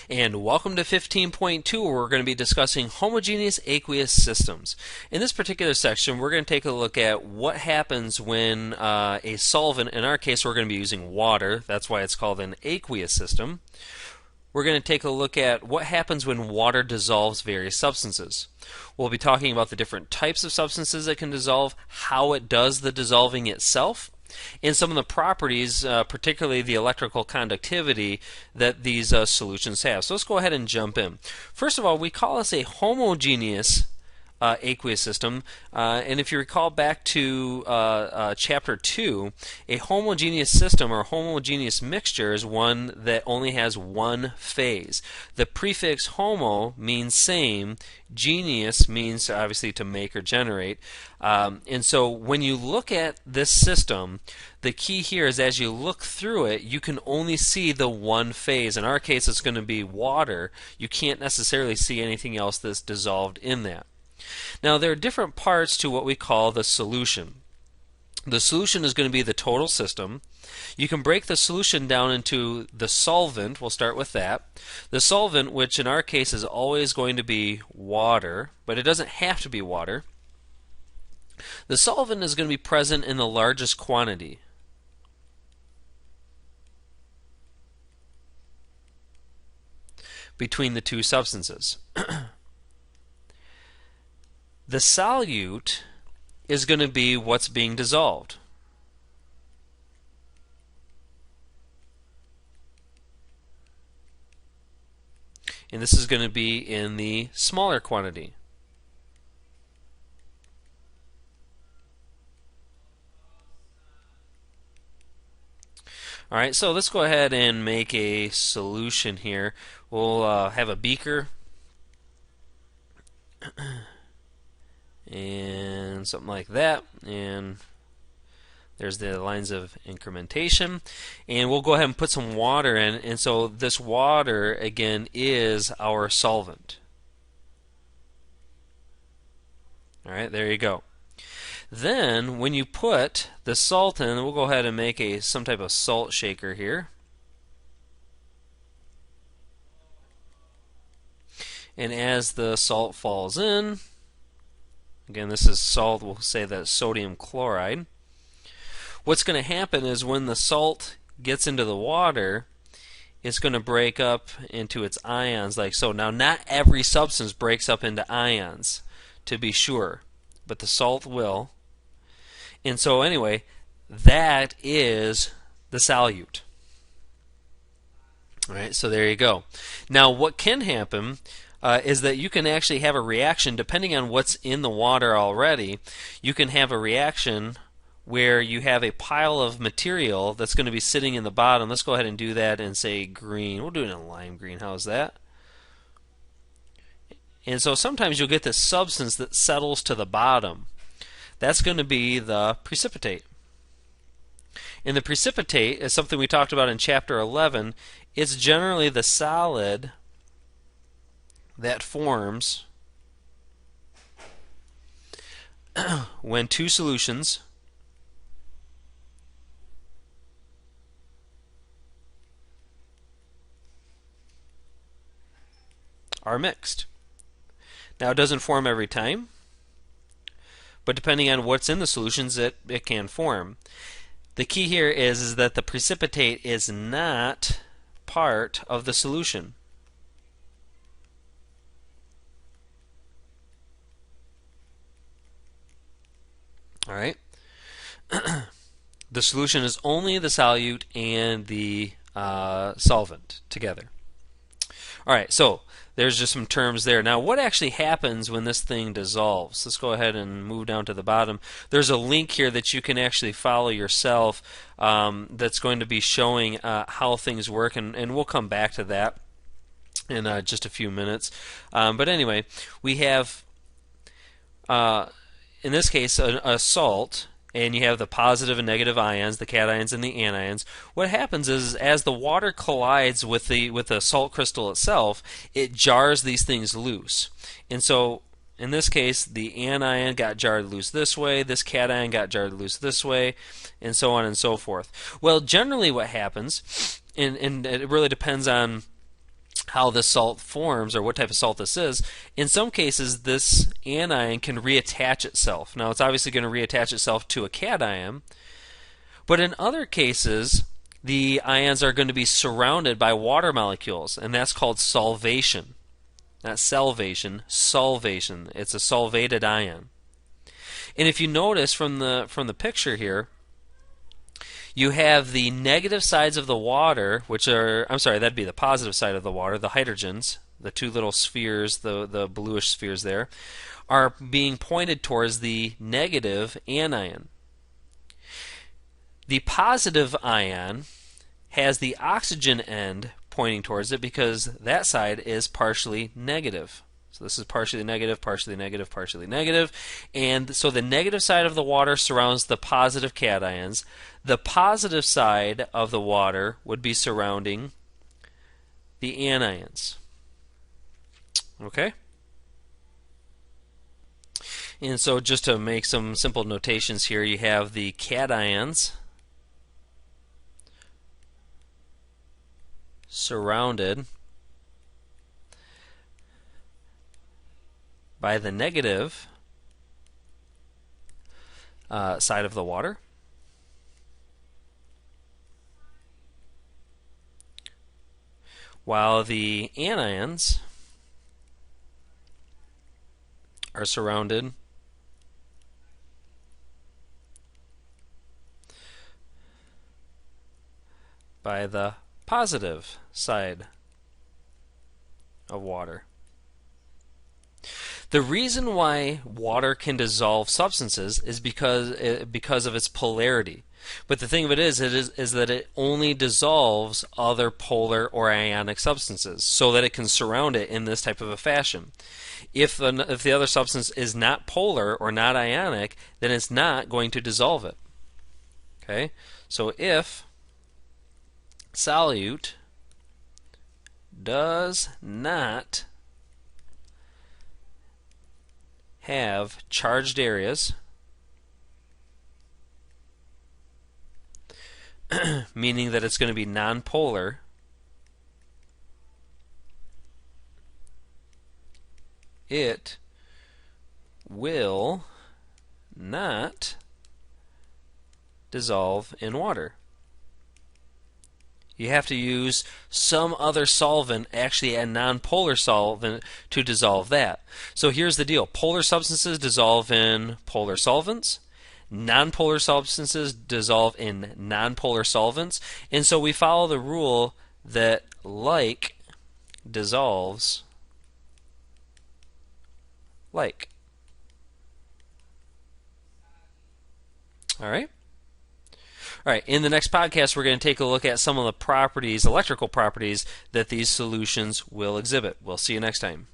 And welcome to 15.2, where we're going to be discussing homogeneous aqueous systems. In this particular section, we're going to take a look at what happens when a solvent, in our case we're going to be using water, that's why it's called an aqueous system. We're going to take a look at what happens when water dissolves various substances. We'll be talking about the different types of substances that can dissolve, how it does the dissolving itself, and some of the properties, particularly the electrical conductivity, that these solutions have. So let's go ahead and jump in. First of all, we call this a homogeneous aqueous system, and if you recall back to chapter 2, a homogeneous system or homogeneous mixture is one that only has one phase. The prefix homo means same, geneous means obviously to make or generate, and so when you look at this system, the key here is as you look through it, you can only see the one phase. In our case, it's going to be water. You can't necessarily see anything else that's dissolved in that. Now, there are different parts to what we call the solution. The solution is going to be the total system. You can break the solution down into the solvent. We'll start with that. The solvent, which in our case is always going to be water, but it doesn't have to be water. The solvent is going to be present in the largest quantity. Between the two substances. The solute is going to be what's being dissolved. And this is going to be in the smaller quantity. Alright, so let's go ahead and make a solution here. We'll have a beaker and something like that, and there's the lines of incrementation, and we'll go ahead and put some water in, and so this water again is our solvent. Alright, there you go. Then when you put the salt in, we'll go ahead and make some type of salt shaker here. And as the salt falls in, again, this is salt, we'll say that's sodium chloride. What's going to happen is when the salt gets into the water, it's going to break up into its ions like so. Now, not every substance breaks up into ions, to be sure, but the salt will. And so anyway, that is the solute. Alright, so there you go. Now, what can happen is that you can actually have a reaction depending on what's in the water already. You can have a reaction where you have a pile of material that's going to be sitting in the bottom. Let's go ahead and do that and say green. We'll do it in lime green. How's that? And so sometimes you'll get this substance that settles to the bottom. That's going to be the precipitate. And the precipitate is something we talked about in chapter 11. It's generally the solid that forms when two solutions are mixed. Now, it doesn't form every time, but depending on what's in the solutions, it can form. The key here is that the precipitate is not part of the solution. Alright? The solution is only the solute and the solvent together. Alright, so there's just some terms there. Now, what actually happens when this thing dissolves? Let's go ahead and move down to the bottom. There's a link here that you can actually follow yourself that's going to be showing how things work, and we'll come back to that in just a few minutes. But anyway, we have in this case a salt, and you have the positive and negative ions, the cations and the anions. What happens is as the water collides with the salt crystal itself, it jars these things loose. And so in this case, the anion got jarred loose this way, this cation got jarred loose this way, and so on and so forth. Well, generally what happens, and it really depends on how this salt forms or what type of salt this is, in some cases this anion can reattach itself. Now it's obviously going to reattach itself to a cation, but in other cases the ions are going to be surrounded by water molecules, and that's called solvation. Not salvation, solvation. It's a solvated ion. And if you notice from the picture here, you have the negative sides of the water, which are, I'm sorry, that'd be the positive side of the water, the hydrogens, the two little spheres, the bluish spheres there, are being pointed towards the negative anion. The positive ion has the oxygen end pointing towards it because that side is partially negative. So this is partially negative, partially negative, partially negative. And so the negative side of the water surrounds the positive cations. The positive side of the water would be surrounding the anions. Okay? And so just to make some simple notations here, you have the cations surrounded by the negative side of the water, while the anions are surrounded by the positive side of water. The reason why water can dissolve substances is because of its polarity. But the thing of it is that it only dissolves other polar or ionic substances so that it can surround it in this type of a fashion. If the other substance is not polar or not ionic, then it's not going to dissolve it. Okay? So if solute does not have charged areas, meaning that it's going to be nonpolar, it will not dissolve in water. You have to use some other solvent, actually a nonpolar solvent, to dissolve that. So here's the deal. Polar substances dissolve in polar solvents. Nonpolar substances dissolve in nonpolar solvents. And so we follow the rule that like dissolves like. All right? All right, in the next podcast, we're going to take a look at some of the properties, electrical properties, that these solutions will exhibit. We'll see you next time.